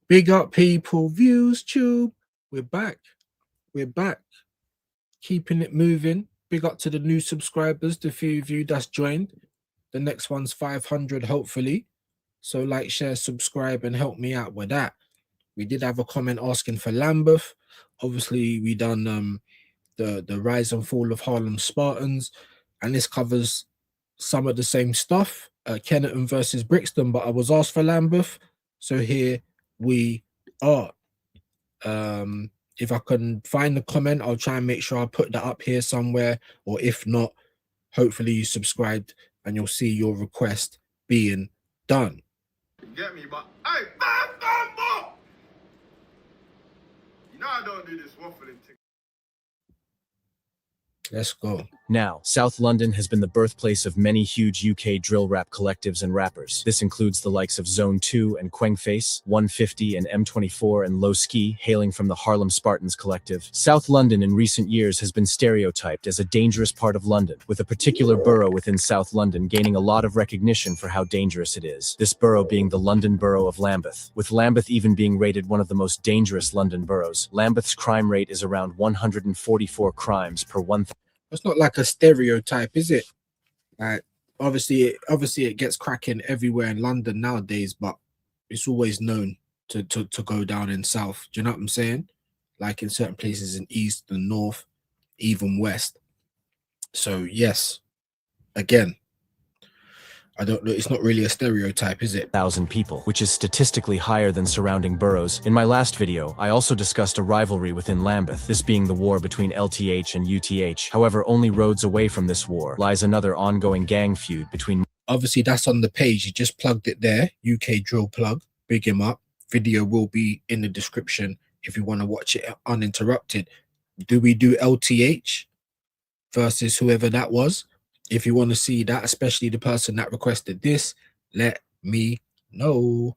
Big up people, views, tube. We're back. We're back. Keeping it moving. Big up to the new subscribers, the few of you that's joined. The next one's 500, hopefully. So like, share, subscribe, and help me out with that. We did have a comment asking for Lambeth. Obviously, we done the rise and fall of Harlem Spartans, and this covers some of the same stuff. Kennington versus Brixton, but I was asked for Lambeth, so here we are. If I can find the comment, I'll try and make sure I put that up here somewhere, or if not, hopefully you subscribed and you'll see your request being done. Get me, but hey, you know I don't do this waffling thing. Let's go. Now, South London has been the birthplace of many huge UK drill rap collectives and rappers. This includes the likes of Zone 2 and Quengface, 150 and M24 and Low Ski, hailing from the Harlem Spartans collective. South London in recent years has been stereotyped as a dangerous part of London, with a particular borough within South London gaining a lot of recognition for how dangerous it is. This borough being the London borough of Lambeth, with Lambeth even being rated one of the most dangerous London boroughs. Lambeth's crime rate is around 144 crimes per 1,000. It's not like a stereotype, is it? Like obviously it gets cracking everywhere in London nowadays, but it's always known to go down in South. Do you know what I'm saying? Like in certain places in East and North, even West. So yes, again, I don't know. It's not really a stereotype, is it? 1,000 people, which is statistically higher than surrounding boroughs. In my last video, I also discussed a rivalry within Lambeth, this being the war between LTH and UTH. However, only roads away from this war lies another ongoing gang feud between... Obviously, that's on the page. You just plugged it there. UK Drill Plug. Big him up. Video will be in the description if you want to watch it uninterrupted. Do we do LTH versus whoever that was? If you want to see that, especially the person that requested this, let me know.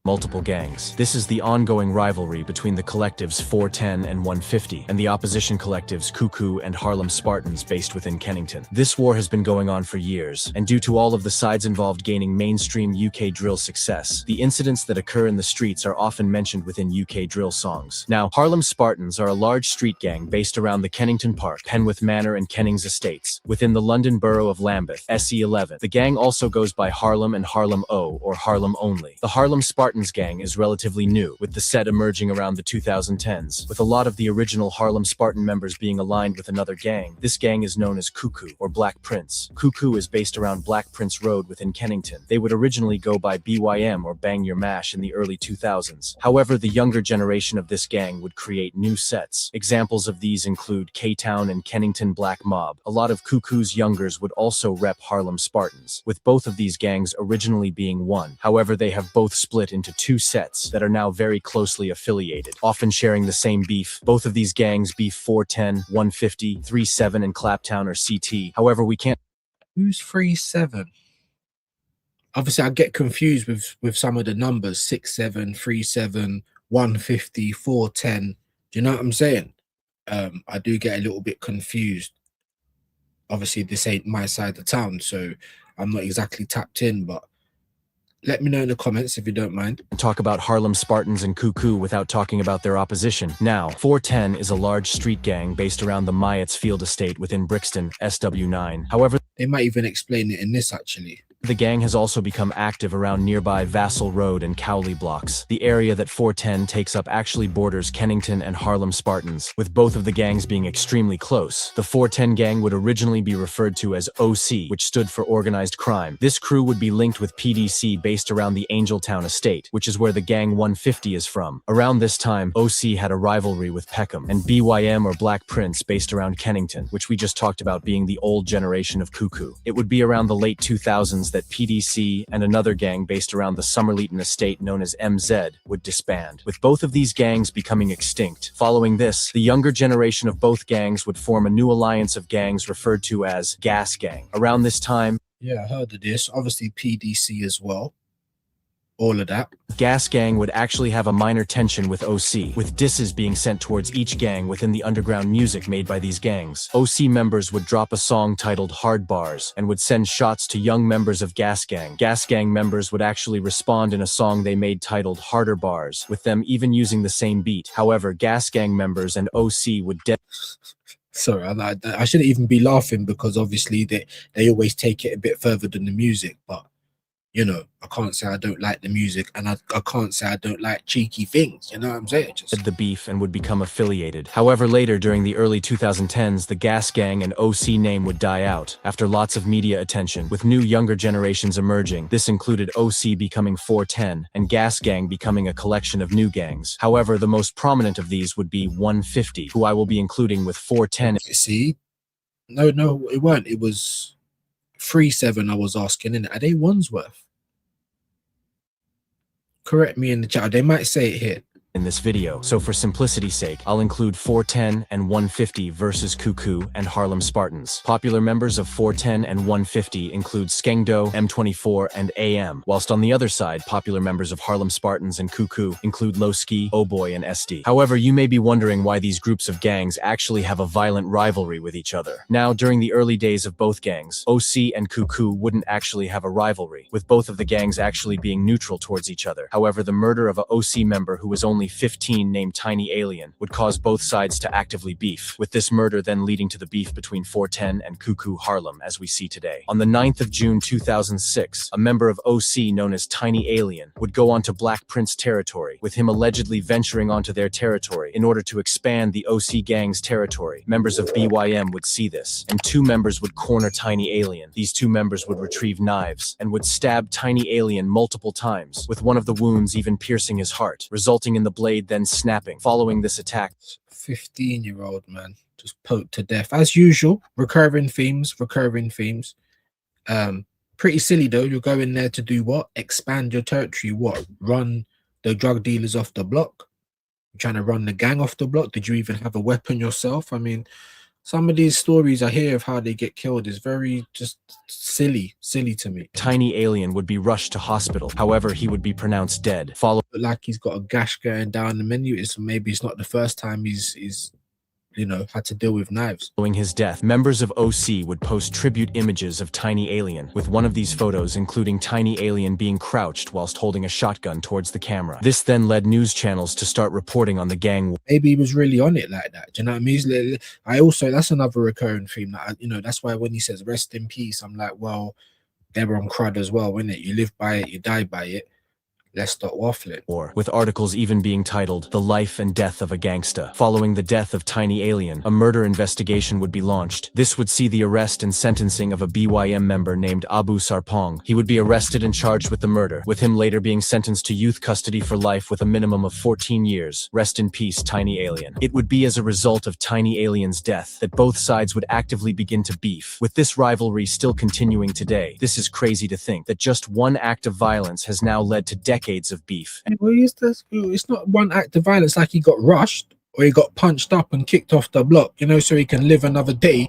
Multiple gangs. This is the ongoing rivalry between the collectives 410 and 150 and the opposition collectives Cuckoo and Harlem Spartans based within Kennington. This war has been going on for years, and due to all of the sides involved gaining mainstream UK drill success, the incidents that occur in the streets are often mentioned within UK drill songs. Now, Harlem Spartans are a large street gang based around the Kennington Park, Penwith Manor and Kennings Estates, within the London borough of Lambeth, SE11. The gang also goes by Harlem and Harlem O, or Harlem only. The Harlem Spartans gang is relatively new, with the set emerging around the 2010s, with a lot of the original Harlem Spartan members being aligned with another gang. This gang is known as Cuckoo, or Black Prince. Cuckoo is based around Black Prince Road within Kennington. They would originally go by BYM or Bang Your Mash in the early 2000s. However, the younger generation of this gang would create new sets. Examples of these include K-Town and Kennington Black Mob. A lot of Cuckoo's youngers would also rep Harlem Spartans, with both of these gangs originally being one. However, they have both split into two sets that are now very closely affiliated, often sharing the same beef. Both of these gangs beef 410, 150, 37 and Claptown or CT. However, we can't... Who's 37? Obviously, I get confused with some of the numbers. 67, 37, 150, 410. Do you know what I'm saying? I do get a little bit confused. Obviously, this ain't my side of town, so I'm not exactly tapped in, but let me know in the comments if you don't mind. Talk about Harlem Spartans and Cuckoo without talking about their opposition. Now, 410 is a large street gang based around the Myatts Field Estate within Brixton, SW9. However, they might even explain it in this actually. The gang has also become active around nearby Vassal Road and Cowley blocks. The area that 410 takes up actually borders Kennington and Harlem Spartans, with both of the gangs being extremely close. The 410 gang would originally be referred to as OC, which stood for Organized Crime. This crew would be linked with PDC based around the Angeltown estate, which is where the gang 150 is from. Around this time, OC had a rivalry with Peckham, and BYM or Black Prince based around Kennington, which we just talked about being the old generation of Cuckoo. It would be around the late 2000s that PDC and another gang based around the Somerleyton estate known as MZ would disband, with both of these gangs becoming extinct. Following this, the younger generation of both gangs would form a new alliance of gangs referred to as Gas Gang. Around this time, yeah, I heard of this. Obviously PDC as well. all of that. Gas Gang would actually have a minor tension with OC, with disses being sent towards each gang within the underground music made by these gangs. OC members would drop a song titled Hard Bars and would send shots to young members of Gas Gang. Gas Gang members would actually respond in a song they made titled Harder Bars, with them even using the same beat. However, Gas Gang members and OC would Sorry, I shouldn't even be laughing because obviously they always take it a bit further than the music, but you know, I can't say I don't like the music, and I can't say I don't like cheeky things, you know what I'm saying? Just the beef and would become affiliated. However, later during the early 2010s, the Gas Gang and OC name would die out after lots of media attention, with new younger generations emerging. This included OC becoming 410 and Gas Gang becoming a collection of new gangs. However, the most prominent of these would be 150, who I will be including with 410. see, no, it weren't. It was 37. I was asking, and are they Wandsworth? Correct me in the chat. They might say it here in this video, so for simplicity's sake, I'll include 410 and 150 versus Cuckoo and Harlem Spartans. Popular members of 410 and 150 include Skengdo, M24, and AM, whilst on the other side, popular members of Harlem Spartans and Cuckoo include Lowski, Oboy, and SD. However, you may be wondering why these groups of gangs actually have a violent rivalry with each other. Now, during the early days of both gangs, OC and Cuckoo wouldn't actually have a rivalry, with both of the gangs actually being neutral towards each other. However, the murder of a OC member who was only 15 named Tiny Alien would cause both sides to actively beef, with this murder then leading to the beef between 410 and Cuckoo Harlem as we see today. On the 9th of June 2006, a member of OC known as Tiny Alien would go onto Black Prince territory, with him allegedly venturing onto their territory in order to expand the OC gang's territory. Members of BYM would see this, and two members would corner Tiny Alien. These two members would retrieve knives and would stab Tiny Alien multiple times, with one of the wounds even piercing his heart, resulting in the blade then snapping. Following this attack, 15-year-old man just poked to death as usual. Recurring themes. Pretty silly though. You're going there to do what? Expand your territory. What? Run the drug dealers off the block? You're trying to run the gang off the block? Did you even have a weapon yourself? I mean, some of these stories I hear of how they get killed is very just silly to me. Tiny Alien would be rushed to hospital. However, he would be pronounced dead. Like he's got a gash going down the menu. Maybe it's not the first time he's you know, had to deal with knives. Following his death, members of OC would post tribute images of Tiny Alien, with one of these photos including Tiny Alien being crouched whilst holding a shotgun towards the camera. This then led news channels to start reporting on the gang. Maybe he was really on it like that. Do you know what I mean? That's another recurring theme. That you know, that's why when he says rest in peace, I'm like, well, they were on crud as well, isn't it? You live by it, you die by it. Let's stop waffling. Or, with articles even being titled, The Life and Death of a Gangsta. Following the death of Tiny Alien, a murder investigation would be launched. This would see the arrest and sentencing of a BYM member named Abu Sarpong. He would be arrested and charged with the murder, with him later being sentenced to youth custody for life with a minimum of 14 years. Rest in peace, Tiny Alien. It would be as a result of Tiny Alien's death that both sides would actively begin to beef, with this rivalry still continuing today. This is crazy to think that just one act of violence has now led to decades of beef. Well, it's not one act of violence like he got rushed or he got punched up and kicked off the block, you know, so he can live another day.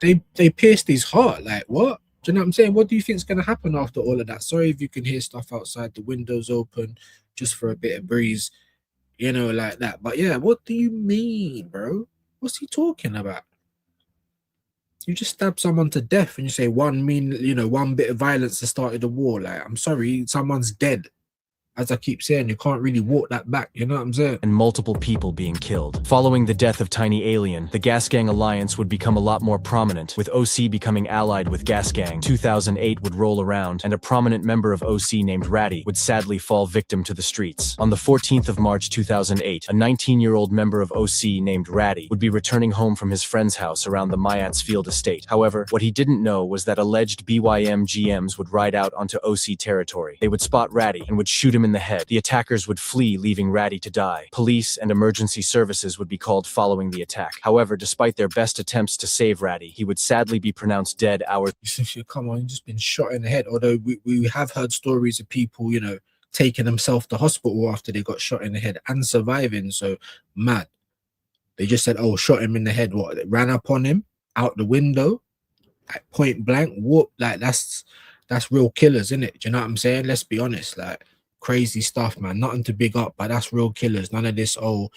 They pierced his heart. Like, what? Do you know what I'm saying? What do you think is going to happen after all of that? Sorry if you can hear stuff outside, the windows open just for a bit of breeze, you know, like that. But yeah, what do you mean, bro? What's he talking about? You just stab someone to death and you say one bit of violence has started a war. Like, I'm sorry, someone's dead. As I keep saying, you can't really walk that back, you know what I'm saying? And multiple people being killed. Following the death of Tiny Alien, the Gas Gang alliance would become a lot more prominent, with OC becoming allied with Gas Gang. 2008 would roll around, and a prominent member of OC named Ratty would sadly fall victim to the streets. On the 14th of March 2008, a 19-year-old member of OC named Ratty would be returning home from his friend's house around the Mayats Field estate. However, what he didn't know was that alleged BYM GMs would ride out onto OC territory. They would spot Ratty and would shoot him in the head. The attackers would flee, leaving Ratty to die. Police and emergency services would be called following the attack. However, despite their best attempts to save Ratty, he would sadly be pronounced dead hours. Come on, you've just been shot in the head. Although we have heard stories of people, you know, taking themselves to hospital after they got shot in the head and surviving. So mad. They just said, oh, shot him in the head. What? They ran up on him out the window, like point blank. Whoop! Like that's real killers, isn't it? Do you know what I'm saying? Let's be honest. Like, crazy stuff, man. Nothing to big up, but that's real killers. None of this, oh,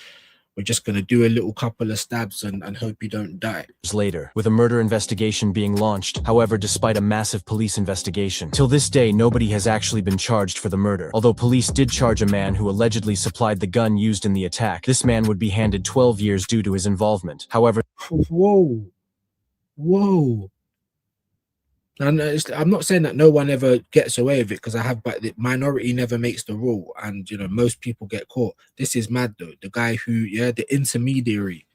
we're just going to do a little couple of stabs and hope you don't die. Later, with a murder investigation being launched. However, despite a massive police investigation, till this day nobody has actually been charged for the murder. Although police did charge a man who allegedly supplied the gun used in the attack, this man would be handed 12 years due to his involvement. However, whoa. And I'm not saying that no one ever gets away with it, because I have, but the minority never makes the rule, and you know, most people get caught. This is mad though. The guy who, yeah, the intermediary,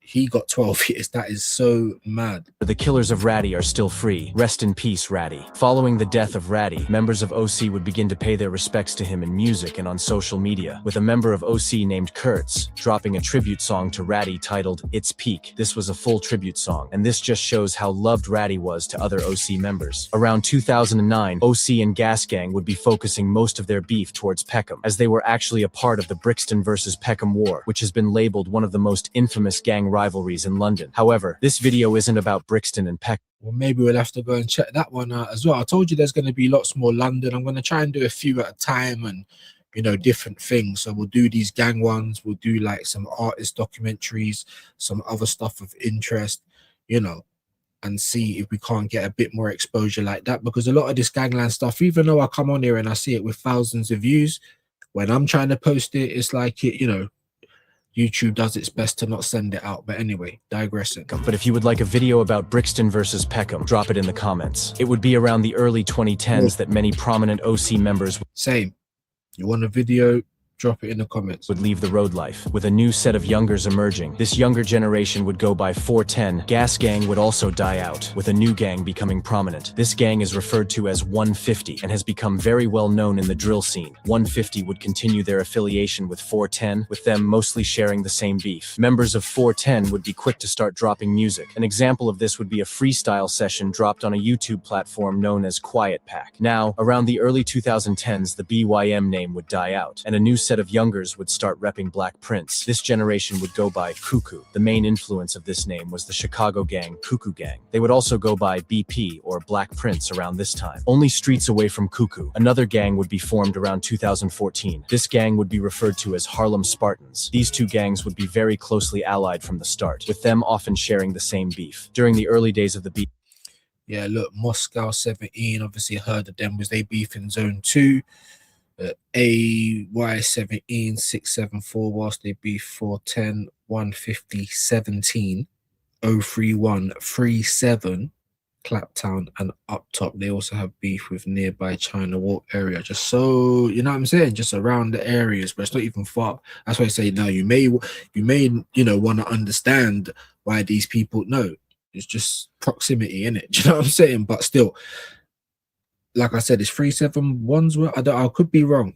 he got 12 years. That is so mad. the killers of Ratty are still free. Rest in peace, Ratty. Following the death of Ratty, members of OC would begin to pay their respects to him in music and on social media, with a member of OC named Kurtz dropping a tribute song to Ratty titled It's Peak. This was a full tribute song, and this just shows how loved Ratty was to other OC members. Around 2009, OC and Gas Gang would be focusing most of their beef towards Peckham, as they were actually a part of the Brixton versus Peckham War, which has been labeled one of the most infamous gang rivalries in London. However, this video isn't about Brixton and Peckham. Well, maybe we'll have to go and check that one out as well. I told you there's going to be lots more London. I'm going to try and do a few at a time, and you know, different things. So we'll do these gang ones, we'll do like some artist documentaries, some other stuff of interest, you know, and see if we can't get a bit more exposure like that. Because a lot of this gangland stuff, even though I come on here and I see it with thousands of views, when I'm trying to post it, it's like it, you know, YouTube does its best to not send it out. But anyway, digressing. But if you would like a video about Brixton versus Peckham, drop it in the comments. It would be around the early 2010s that many prominent OC members Same. You want a video? Drop it in the comments. Would leave the road life, with a new set of youngers emerging. This younger generation would go by 410. Gas Gang would also die out, with a new gang becoming prominent. This gang is referred to as 150 and has become very well known in the drill scene. 150 would continue their affiliation with 410, with them mostly sharing the same beef. Members of 410 would be quick to start dropping music. An example of this would be a freestyle session dropped on a YouTube platform known as Quiet Pack. Now, around the early 2010s, the BYM name would die out, and a new set of youngers would start repping Black Prince. This generation would go by Cuckoo. The main influence of this name was the Chicago gang Cuckoo Gang. They would also go by BP or Black Prince around this time. Only streets away from Cuckoo, another gang would be formed around 2014. This gang would be referred to as Harlem Spartans. These two gangs would be very closely allied from the start, with them often sharing the same beef. During the early days of the beef, yeah, look, Moscow 17, obviously heard of them, was they beef in zone 2. AY17 674, whilst they beef 410 150 17 031 37 Claptown and up top. They also have beef with nearby China Walk area, just so you know what I'm saying, just around the areas, but it's not even far. That's why I say now you may you know want to understand why these people know it's just proximity in it. You know what I'm saying? But still, like I said, it's 371's. I could be wrong.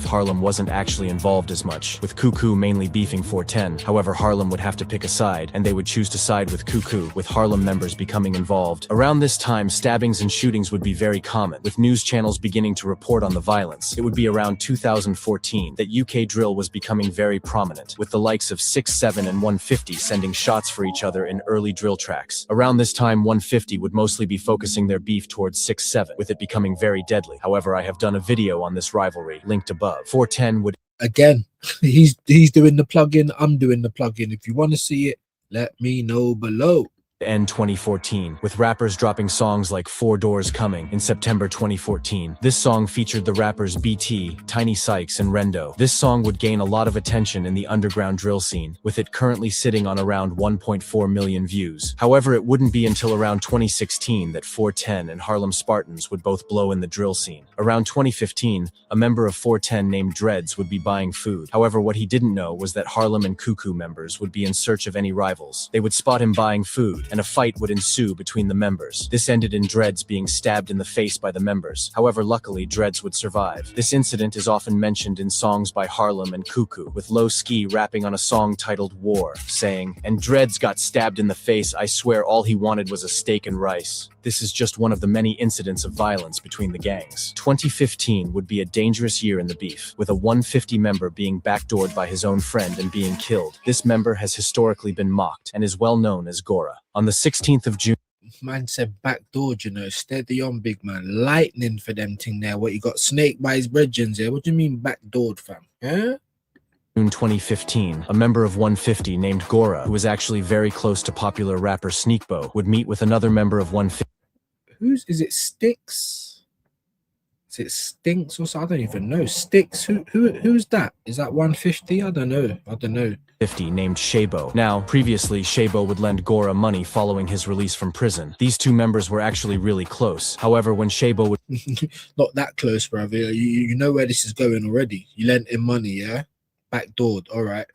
Harlem wasn't actually involved as much, with Cuckoo mainly beefing 410. However, Harlem would have to pick a side, and they would choose to side with Cuckoo, with Harlem members becoming involved. Around this time, stabbings and shootings would be very common, with news channels beginning to report on the violence. It would be around 2014 that UK drill was becoming very prominent, with the likes of 6-7 and 150 sending shots for each other in early drill tracks. Around this time, 150 would mostly be focusing their beef towards 6-7, with it becoming very deadly. However, I have done a video on this rivalry, linked above. 410 would Again, he's doing the plug-in, I'm doing the plug-in. If you want to see it, let me know below. end 2014, with rappers dropping songs like 4 Doors Coming in September 2014. This song featured the rappers BT, Tiny Sykes, and Rendo. This song would gain a lot of attention in the underground drill scene, with it currently sitting on around 1.4 million views. However, it wouldn't be until around 2016 that 410 and Harlem Spartans would both blow in the drill scene. Around 2015, a member of 410 named Dreads would be buying food. However, what he didn't know was that Harlem and Cuckoo members would be in search of any rivals. They would spot him buying food, and a fight would ensue between the members. This ended in Dreads being stabbed in the face by the members. However, luckily, Dreads would survive. This incident is often mentioned in songs by Harlem and Cuckoo, with Low Ski rapping on a song titled War, saying, "And Dreads got stabbed in the face, I swear all he wanted was a steak and rice." This is just one of the many incidents of violence between the gangs. 2015 would be a dangerous year in the beef, with a 150 member being backdoored by his own friend and being killed. This member has historically been mocked and is well known as Gora. On the 16th of June, Man said backdoor, you know, steady on, big man. Lightning for them thing there. What, you got Snake by his brethren there? What do you mean backdoored, fam? Yeah? June 2015, a member of 150 named Gora, who was actually very close to popular rapper Sneakbo, would meet with another member of 150. Is it Sticks? Is it Stinks or something? I don't even know. Sticks? Who's that? Is that 150? I don't know. 50 named Shabo. Now, previously, Shabo would lend Gora money following his release from prison. These two members were actually really close. However, when Shabo would Not that close, brother. You know where this is going already. You lent him money, yeah? Backdoored, all right.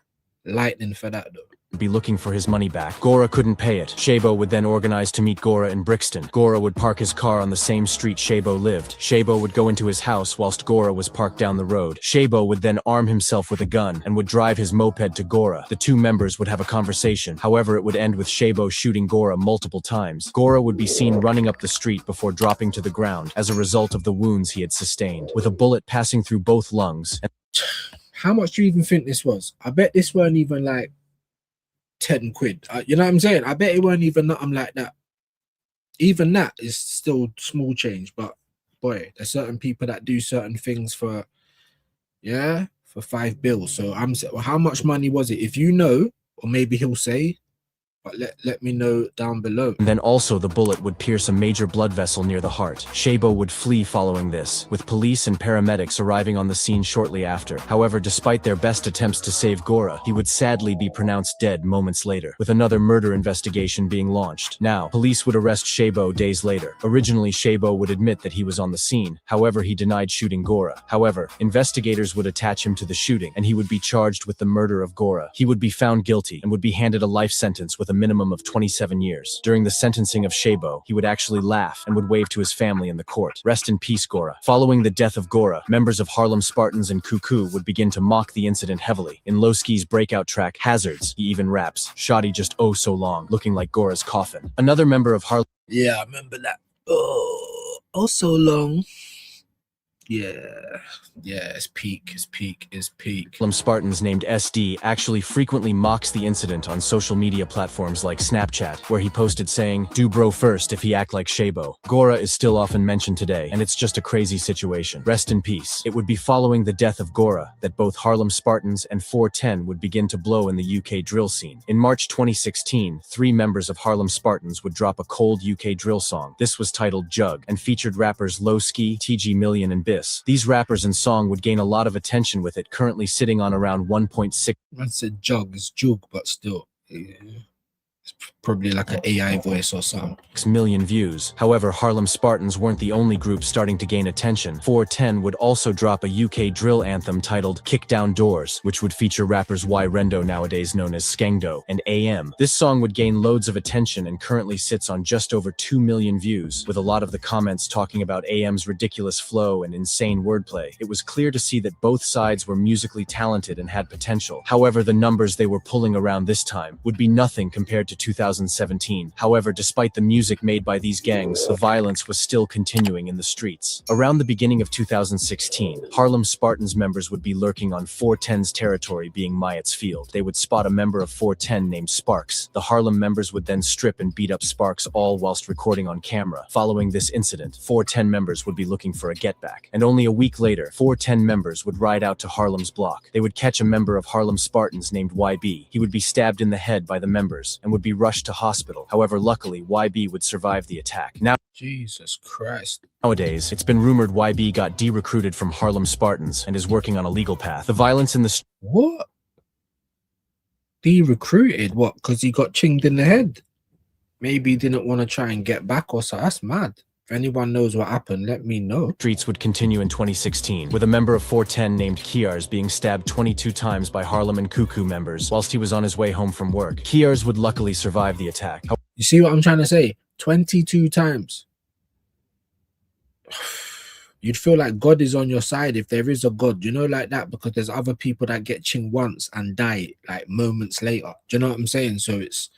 Lightning for that, though. be looking for his money back, Gora couldn't pay it. Shabo would then organize to meet Gora in Brixton. Gora would park his car on the same street Shabo lived. Shabo would go into his house whilst Gora was parked down the road. Shabo would then arm himself with a gun and would drive his moped to Gora. The two members would have a conversation. However, it would end with Shabo shooting Gora multiple times. Gora would be seen running up the street before dropping to the ground as a result of the wounds he had sustained, with a bullet passing through both lungs. How much do you even think this was? I bet this weren't even like 10 quid. You know what I'm saying? I bet it weren't even nothing like that. Even that is still small change, but boy, there's certain people that do certain things for, yeah, for £5 So I'm saying, well, how much money was it? If you know, or maybe he'll say, but let me know down below. And then also the bullet would pierce a major blood vessel near the heart. Shabo would flee following this, with police and paramedics arriving on the scene shortly after. However, despite their best attempts to save Gora, he would sadly be pronounced dead moments later, with another murder investigation being launched. Now, police would arrest Shabo days later. Originally, Shabo would admit that he was on the scene. However, he denied shooting Gora. However, investigators would attach him to the shooting, and he would be charged with the murder of Gora. He would be found guilty and would be handed a life sentence with a minimum of 27 years. During the sentencing of Shabo, he would actually laugh and would wave to his family in the court. Rest in peace, Gora. Following the death of Gora, members of Harlem Spartans and Cuckoo would begin to mock the incident heavily. In Lowski's breakout track, Hazards, he even raps, "Shoddy just oh so long," looking like Gora's coffin. Another member of Harlem... Yeah, I remember that. Oh so long. Yeah, it's peak. Harlem Spartans named SD actually frequently mocks the incident on social media platforms like Snapchat, where he posted saying, "Do bro first if he act like Shabo." Gora is still often mentioned today, and it's just a crazy situation. Rest in peace. It would be following the death of Gora that both Harlem Spartans and 410 would begin to blow in the UK drill scene. In March 2016, 3 members of Harlem Spartans would drop a cold UK drill song. This was titled Jug, and featured rappers Lowski, TG Million, and These rappers and song would gain a lot of attention, with it currently sitting on around 1.6. I said jug, it's jug, but still. Yeah. It's probably like an AI voice or something. Million views. However, Harlem Spartans weren't the only group starting to gain attention. 410 would also drop a UK drill anthem titled Kick Down Doors, which would feature rappers Y Rendo, nowadays known as Skengdo, and AM. This song would gain loads of attention and currently sits on just over 2 million views, with a lot of the comments talking about AM's ridiculous flow and insane wordplay. It was clear to see that both sides were musically talented and had potential. However, the numbers they were pulling around this time would be nothing compared to 2017. However, despite the music made by these gangs, the violence was still continuing in the streets. Around the beginning of 2016, Harlem Spartans members would be lurking on 410's territory, being Myatt's Field. They would spot a member of 410 named Sparks. The Harlem members would then strip and beat up Sparks, all whilst recording on camera. Following this incident, 410 members would be looking for a getback. And only a week later, 410 members would ride out to Harlem's block. They would catch a member of Harlem Spartans named YB. He would be stabbed in the head by the members and would be rushed to hospital. However, luckily, YB would survive the attack. Now, Jesus Christ. Nowadays, it's been rumored YB got de-recruited from Harlem Spartans and is working on a legal path. The violence in the... What? De-recruited? What? Because he got chinged in the head? Maybe he didn't want to try and get back or so. That's mad. If anyone knows what happened, let me know. Streets would continue in 2016, with a member of 410 named Kiars being stabbed 22 times by Harlem and Cuckoo members whilst he was on his way home from work. Kiars would luckily survive the attack. You see what I'm trying to say? 22 times. You'd feel like God is on your side if there is a God, you know, like that, because there's other people that get chinged once and die like moments later. Do you know what I'm saying? So it's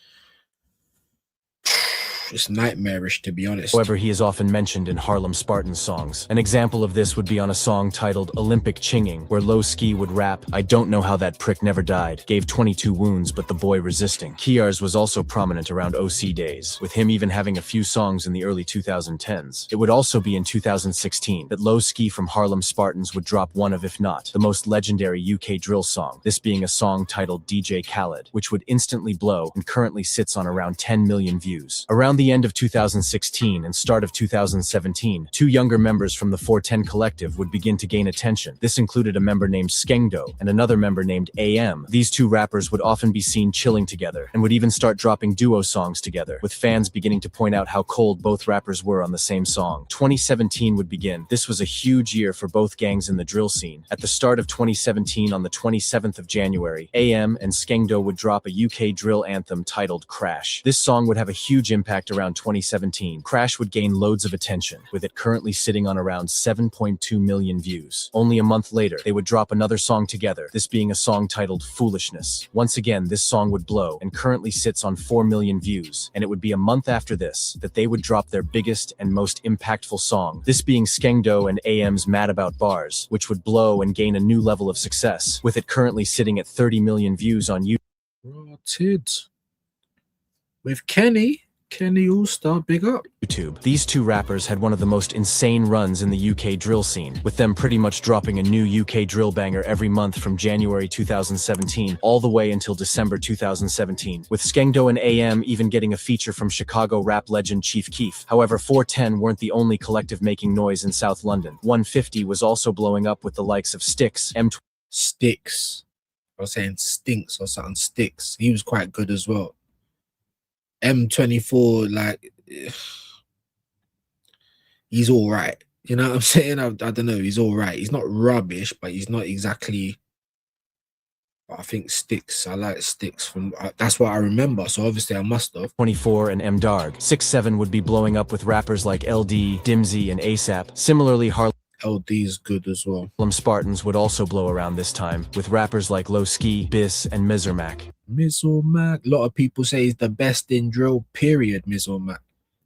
It's nightmarish, to be honest. However, he is often mentioned in Harlem Spartans songs. An example of this would be on a song titled Olympic Chinging, where Low Ski would rap, "I don't know how that prick never died. Gave 22 wounds, but the boy resisting." Kiars was also prominent around OC days, with him even having a few songs in the early 2010s. It would also be in 2016 that Low Ski from Harlem Spartans would drop one of, if not, the most legendary UK drill song, this being a song titled DJ Khaled, which would instantly blow and currently sits on around 10 million views. Around the end of 2016 and start of 2017, two younger members from the 410 collective would begin to gain attention. This included a member named Skengdo and another member named AM. These two rappers would often be seen chilling together and would even start dropping duo songs together, with fans beginning to point out how cold both rappers were on the same song. 2017 would begin. This was a huge year for both gangs in the drill scene. At the start of 2017, on the 27th of January, AM and Skengdo would drop a UK drill anthem titled Crash. This song would have a huge impact around 2017. Crash would gain loads of attention, with it currently sitting on around 7.2 million views. Only a month later, they would drop another song together, this being a song titled Foolishness. Once again, this song would blow and currently sits on 4 million views, and it would be a month after this that they would drop their biggest and most impactful song, this being Skengdo and AM's Mad About Bars, which would blow and gain a new level of success, with it currently sitting at 30 million views on YouTube. Rotted. With Kenny All-Star, big up. These two rappers had one of the most insane runs in the UK drill scene, with them pretty much dropping a new UK drill banger every month from January 2017 all the way until December 2017, with Skengdo and AM even getting a feature from Chicago rap legend Chief Keef. However, 410 weren't the only collective making noise in South London. 150 was also blowing up with the likes of Styx, Sticks. I was saying Stinks or something. Sticks. He was quite good as well. M24, like, he's all right. You know what I'm saying? I don't know. He's all right. He's not rubbish, but he's not exactly. I think Sticks. I like Sticks from. That's what I remember. So obviously I must have. 24 and M Darg. 6-7 would be blowing up with rappers like LD, Dimsy, and ASAP. Similarly, LD is good as well. Harlem Spartans would also blow around this time, with rappers like Low Ski, Biss, and Mizermac. Mizermac. A lot of people say he's the best in drill, period, Mizermac.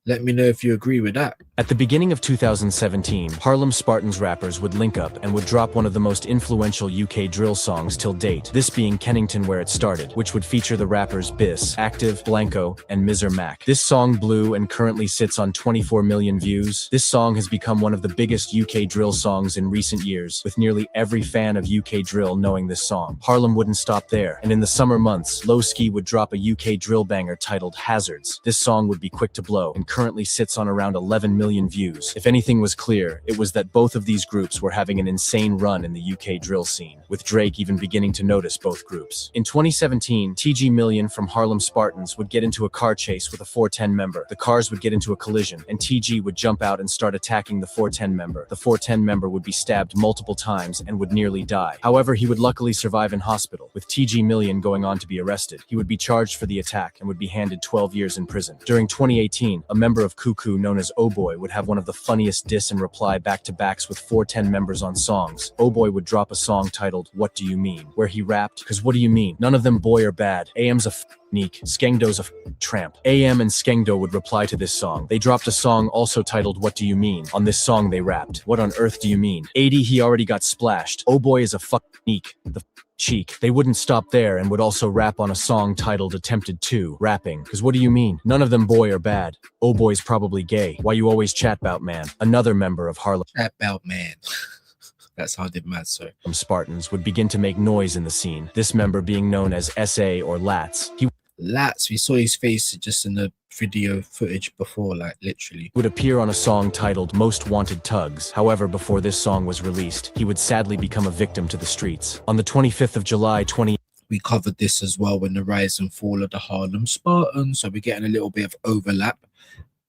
Let me know if you agree with that. At the beginning of 2017, Harlem Spartans rappers would link up and would drop one of the most influential UK drill songs till date, this being Kennington Where It Started, which would feature the rappers Biss, Active, Blanco, and Mizermac. This song blew and currently sits on 24 million views. This song has become one of the biggest UK drill songs in recent years, with nearly every fan of UK drill knowing this song. Harlem wouldn't stop there, and in the summer months, Low Ski would drop a UK drill banger titled Hazards. This song would be quick to blow and currently sits on around 11 million views. If anything was clear, it was that both of these groups were having an insane run in the UK drill scene, with Drake even beginning to notice both groups. In 2017, TG Million from Harlem Spartans would get into a car chase with a 410 member. The cars would get into a collision, and TG would jump out and start attacking the 410 member. The 410 member would be stabbed multiple times and would nearly die. However, he would luckily survive in hospital, with TG Million going on to be arrested. He would be charged for the attack and would be handed 12 years in prison. During 2018, a member of Cuckoo known as Oh Boy would have one of the funniest diss and reply back-to-backs with 410 members on songs. Oh Boy would drop a song titled What Do You Mean, where he rapped, "Cause what do you mean? None of them boy are bad. AM's a neek, Skengdo's a tramp." AM and Skengdo would reply to this song. They dropped a song also titled What Do You Mean? On this song they rapped, "What on earth do you mean? 80 he already got splashed. Oh Boy is a neek. The cheek." They wouldn't stop there and would also rap on a song titled Attempted To, rapping, "Cause what do you mean? None of them boy are bad. Oh Boy's probably gay. Why you always chat about man?" Another member of Harlem Chat about man. That sounded mad, so. Spartans would begin to make noise in the scene, this member being known as SA or Latz. Latz, we saw his face just in the video footage before, like literally. Would appear on a song titled Most Wanted Tugs. However, before this song was released, he would sadly become a victim to the streets. On the 25th of July, we covered this as well when the rise and fall of the Harlem Spartans, so we're getting a little bit of overlap.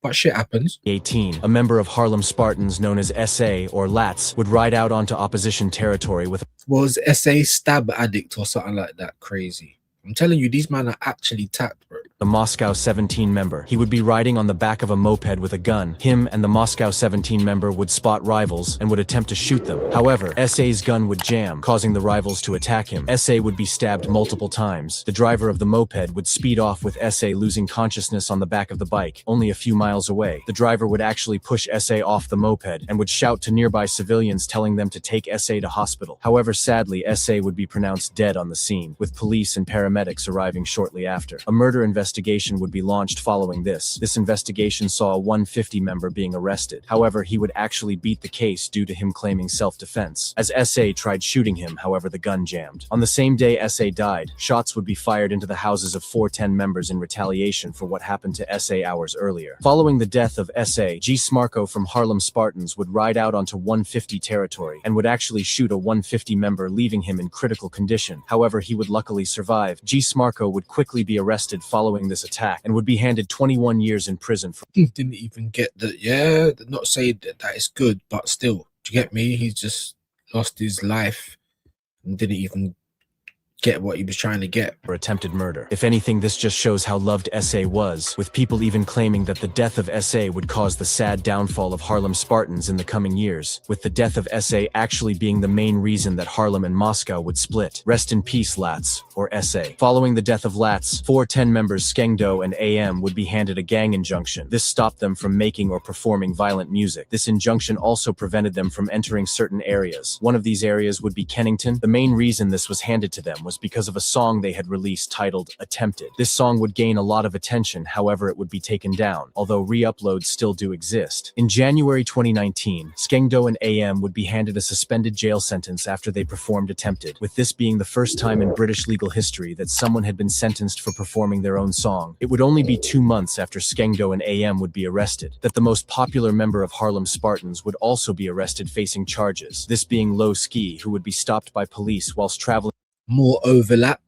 But shit happens. 18, a member of Harlem Spartans known as SA or Latz would ride out onto opposition territory with Was SA stab addict or something like that. Crazy. I'm telling you, these men are actually tapped, bro. the Moscow 17 member. He would be riding on the back of a moped with a gun. Him and the Moscow 17 member would spot rivals and would attempt to shoot them. However, SA's gun would jam, causing the rivals to attack him. SA would be stabbed multiple times. The driver of the moped would speed off with SA losing consciousness on the back of the bike, only a few miles away. The driver would actually push SA off the moped and would shout to nearby civilians telling them to take SA to hospital. However, sadly, SA would be pronounced dead on the scene, with police and paramedics arriving shortly after. A murder investigation would be launched following this. This investigation saw a 150 member being arrested. However, he would actually beat the case due to him claiming self-defense, as SA tried shooting him, however the gun jammed. On the same day SA died, shots would be fired into the houses of 410 members in retaliation for what happened to SA hours earlier. Following the death of SA, G. Smarko from Harlem Spartans would ride out onto 150 territory and would actually shoot a 150 member, leaving him in critical condition. However, he would luckily survive. G. Smarko would quickly be arrested following this attack and would be handed 21 years in prison for— Didn't even get that. Yeah, not saying that is good, but still, do you get me? He just lost his life and didn't even get what he was trying to get. for attempted murder. If anything, this just shows how loved SA was, with people even claiming that the death of SA would cause the sad downfall of Harlem Spartans in the coming years, with the death of SA actually being the main reason that Harlem and Moscow would split. Rest in peace, Latz, or SA. Following the death of Latz, 410 members Skengdo and AM would be handed a gang injunction. This stopped them from making or performing violent music. This injunction also prevented them from entering certain areas. One of these areas would be Kennington. The main reason this was handed to them was because of a song they had released titled Attempted. This song would gain a lot of attention, however it would be taken down, although re-uploads still do exist. In January 2019, Skengdo and AM would be handed a suspended jail sentence after they performed Attempted, with this being the first time in British legal history that someone had been sentenced for performing their own song. It would only be 2 months after Skengdo and AM would be arrested that the most popular member of Harlem Spartans would also be arrested facing charges, this being Low Ski, who would be stopped by police whilst traveling. More overlap.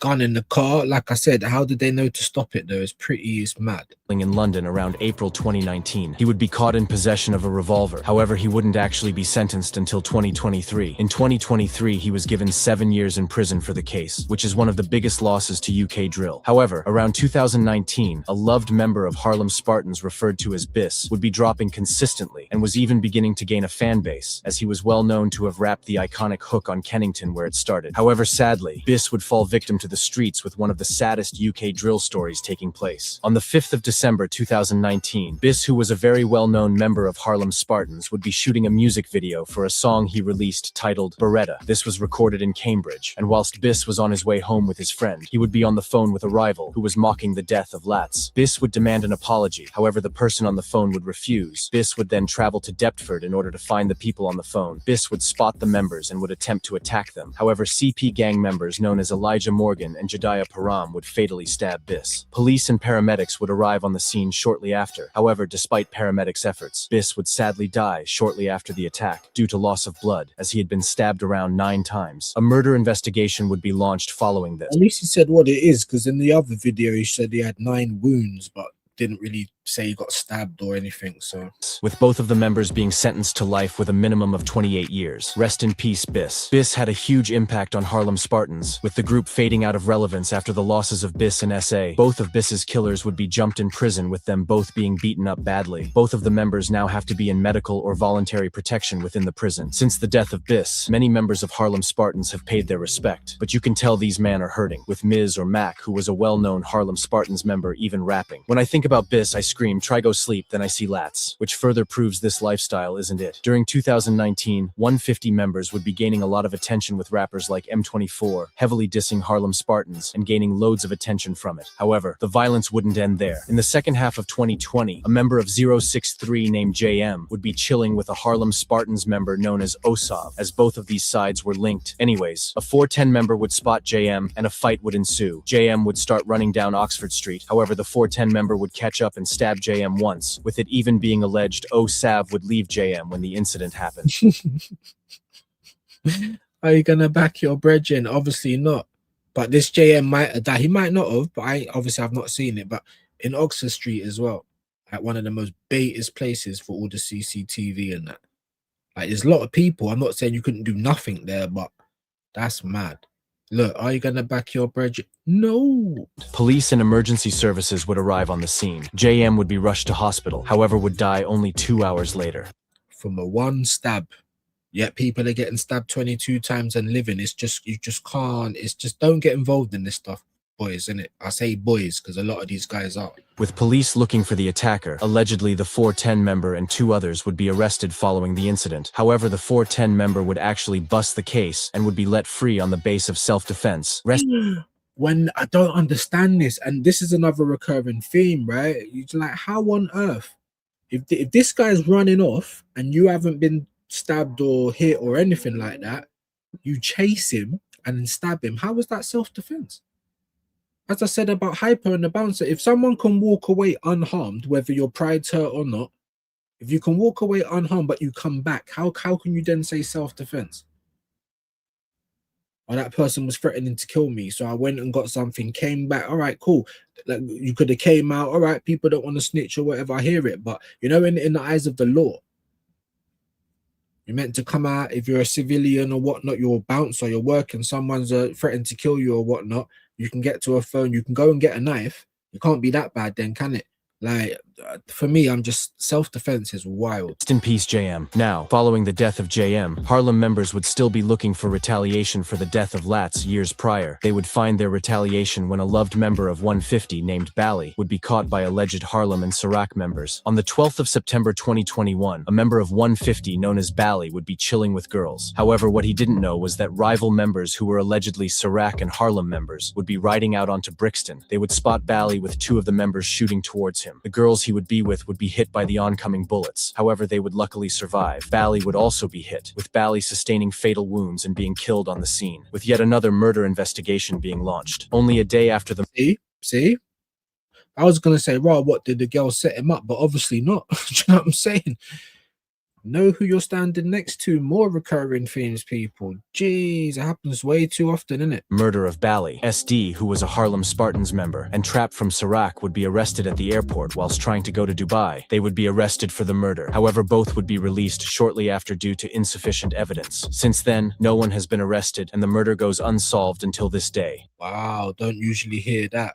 Gun in the car. Like I said, how did they know to stop it though? It's mad. In London around April 2019. He would be caught in possession of a revolver. However, he wouldn't actually be sentenced until 2023. In 2023, he was given 7 years in prison for the case, which is one of the biggest losses to UK drill. However, around 2019, a loved member of Harlem Spartans referred to as Biss would be dropping consistently and was even beginning to gain a fan base, as he was well known to have rapped the iconic hook on Kennington where it started. However, sadly, Biss would fall victim to the streets with one of the saddest UK drill stories taking place. On the 5th of December 2019, Biss, who was a very well-known member of Harlem Spartans, would be shooting a music video for a song he released titled Beretta. This was recorded in Cambridge, and whilst Biss was on his way home with his friend, he would be on the phone with a rival who was mocking the death of Latz. Biss would demand an apology, however the person on the phone would refuse. Biss would then travel to Deptford in order to find the people on the phone. Biss would spot the members and would attempt to attack them. However, CP gang members known as Elijah Morgan and Jediah Param would fatally stab Biss. Police and paramedics would arrive on the scene shortly after. However, despite paramedics' efforts, Biss would sadly die shortly after the attack due to loss of blood, as he had been stabbed around 9 times. A murder investigation would be launched following this. At least he said what it is, because in the other video he said he had 9 wounds, but didn't really say he got stabbed or anything. So, with both of the members being sentenced to life with a minimum of 28 years. Rest in peace, Biss. Biss had a huge impact on Harlem Spartans, with the group fading out of relevance after the losses of Biss and SA. Both of Biss's killers would be jumped in prison, with them both being beaten up badly. Both of the members now have to be in medical or voluntary protection within the prison. Since the death of Biss, many members of Harlem Spartans have paid their respect, but you can tell these men are hurting, with Miz or Mac, who was a well-known Harlem Spartans member, even rapping. When I think about Biss, I scream, "Try go sleep," then I see Latz, which further proves this lifestyle isn't it. During 2019, 150 members would be gaining a lot of attention with rappers like M24, heavily dissing Harlem Spartans and gaining loads of attention from it. However, the violence wouldn't end there. In the second half of 2020, a member of 063 named JM would be chilling with a Harlem Spartans member known as Osav, as both of these sides were linked. Anyways, a 410 member would spot JM and a fight would ensue. JM would start running down Oxford Street. However, the 410 member would catch up and stab JM once, with it even being alleged Osav would leave JM when the incident happened. are you gonna back your brethren? Obviously not. But this JM might have died. He might not have, but I've not seen it. But in Oxford Street as well, at one of the most baitest places for all the CCTV and that. Like, there's a lot of people. I'm not saying you couldn't do nothing there, but that's mad. Look, are you gonna back your bridge? No. Police and emergency services would arrive on the scene. JM would be rushed to hospital, however would die only 2 hours later. From a one stab. Yet people are getting stabbed 22 times and living. It's just, you just can't. It's just, don't get involved in this stuff, boys, innit? I say boys because a lot of these guys are. With police looking for the attacker, allegedly the 410 member and 2 others would be arrested following the incident. However, the 410 member would actually bust the case and would be let free on the base of self-defense. When I don't understand this, and this is another recurring theme, right? You're like, how on earth, if this guy's running off and you haven't been stabbed or hit or anything like that, you chase him and then stab him? How is that self-defense? As I said about Hyper and the bouncer, if someone can walk away unharmed, whether your pride's hurt or not, if you can walk away unharmed but you come back, how can you then say self-defense? Or that person was threatening to kill me, so I went and got something, came back. All right, cool. Like, you could have came out. All right, people don't want to snitch or whatever. I hear it, but you know, in the eyes of the law, you're meant to come out. If you're a civilian or whatnot, you're a bouncer, you're working, someone's threatened to kill you or whatnot, you can get to a phone, you can go and get a knife. It can't be that bad then, can it? Like, for me, I'm just, self-defense is wild. Rest in peace, JM. Now, following the death of JM, Harlem members would still be looking for retaliation for the death of Latz years prior. They would find their retaliation when a loved member of 150 named Bally would be caught by alleged Harlem and Sirac members. On the 12th of September 2021, a member of 150 known as Bally would be chilling with girls. However, what he didn't know was that rival members who were allegedly Sirac and Harlem members would be riding out onto Brixton. They would spot Bally with 2 of the members shooting towards him. The girls he would be with would be hit by the oncoming bullets. However, they would luckily survive. Bally would also be hit, with Bally sustaining fatal wounds and being killed on the scene, with yet another murder investigation being launched. Only a day after the— See? I was going to say, well, what, did the girl set him up? But obviously not. Do you know what I'm saying? Know who you're standing next to. More recurring themes, people. Jeez, it happens way too often, innit? murder of Bally. SD, who was a Harlem Spartans member and trapped from Sirac, would be arrested at the airport whilst trying to go to Dubai. They would be arrested for the murder. However, both would be released shortly after due to insufficient evidence. Since then, no one has been arrested and the murder goes unsolved until this day. Wow, don't usually hear that.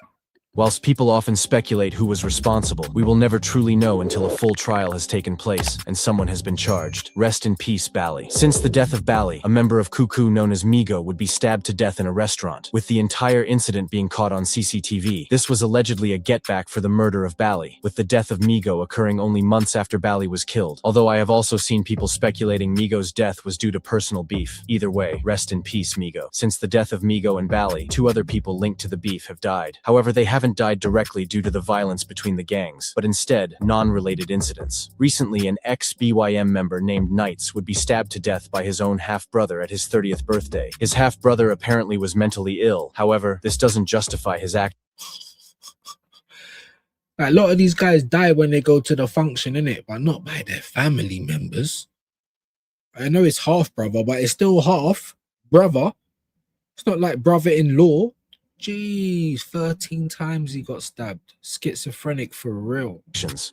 Whilst people often speculate who was responsible, we will never truly know until a full trial has taken place and someone has been charged. Rest in peace, Bally. Since the death of Bally, a member of Cuckoo known as Migo would be stabbed to death in a restaurant, with the entire incident being caught on CCTV. This was allegedly a get-back for the murder of Bally, with the death of Migo occurring only months after Bally was killed. Although I have also seen people speculating Migo's death was due to personal beef. Either way, rest in peace, Migo. Since the death of Migo and Bally, 2 other people linked to the beef have died. However, they haven't died directly due to the violence between the gangs, but instead, non-related incidents. Recently, an ex-BYM member named Knights would be stabbed to death by his own half-brother at his 30th birthday. His half-brother apparently was mentally ill. However, this doesn't justify his act. A lot of these guys die when they go to the function, innit? But not by their family members. I know it's half brother, but it's still half brother. It's not like brother-in-law. Jeez, 13 times he got stabbed. Schizophrenic for real.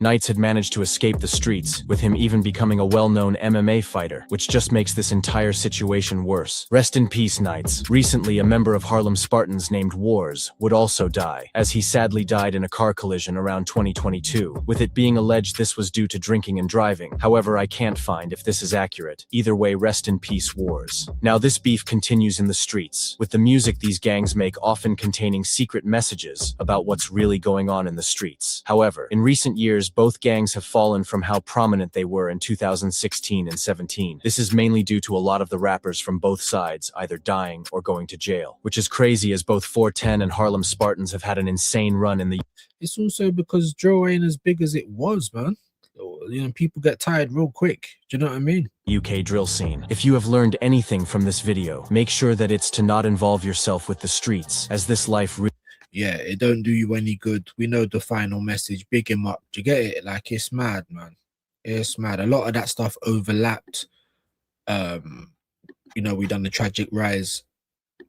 Knights had managed to escape the streets, with him even becoming a well-known MMA fighter, which just makes this entire situation worse. Rest in peace, Knights. Recently, a member of Harlem Spartans named Wars would also die, as he sadly died in a car collision around 2022, with it being alleged this was due to drinking and driving. However, I can't find if this is accurate. Either way, rest in peace, Wars. Now, this beef continues in the streets, with the music these gangs make often containing secret messages about what's really going on in the streets. However, in recent years, both gangs have fallen from how prominent they were in 2016 and 17. This is mainly due to a lot of the rappers from both sides either dying or going to jail, which is crazy as both 410 and Harlem Spartans have had an insane run in the— It's also because drill ain't as big as it was, man. You know, people get tired real quick. Do you know what I mean? UK drill scene. If you have learned anything from this video, make sure that it's to not involve yourself with the streets, as this life yeah, it don't do you any good. We know the final message. Big him up. Do you get it? Like, it's mad, man. It's mad. A lot of that stuff overlapped. You know, we done the tragic rise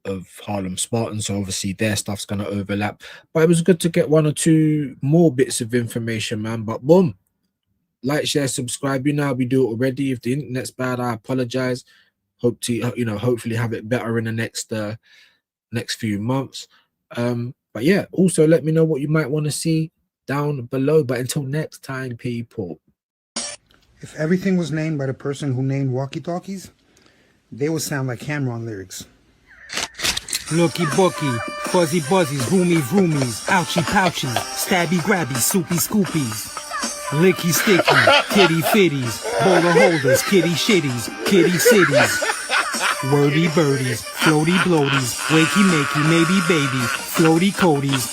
of Harlem Spartans, so obviously their stuff's gonna overlap. But it was good to get 1 or 2 more bits of information, man. But boom. Like, share, subscribe. You know how we do it already. If the internet's bad, I apologize. Hope to, you know, hopefully have it better in the next next few months. But yeah, also let me know what you might want to see down below. But until next time, people. If everything was named by the person who named walkie-talkies, they would sound like Cameron lyrics. Looky booky, fuzzy buzzies, roomy roomies, ouchie pouchies, stabby grabby, soupy scoopies. Licky sticky, kitty fitties, bowler holders, kitty shitties, kitty cities. Wordy birdies, floaty bloaties, wakey makey, maybe baby, floaty codies,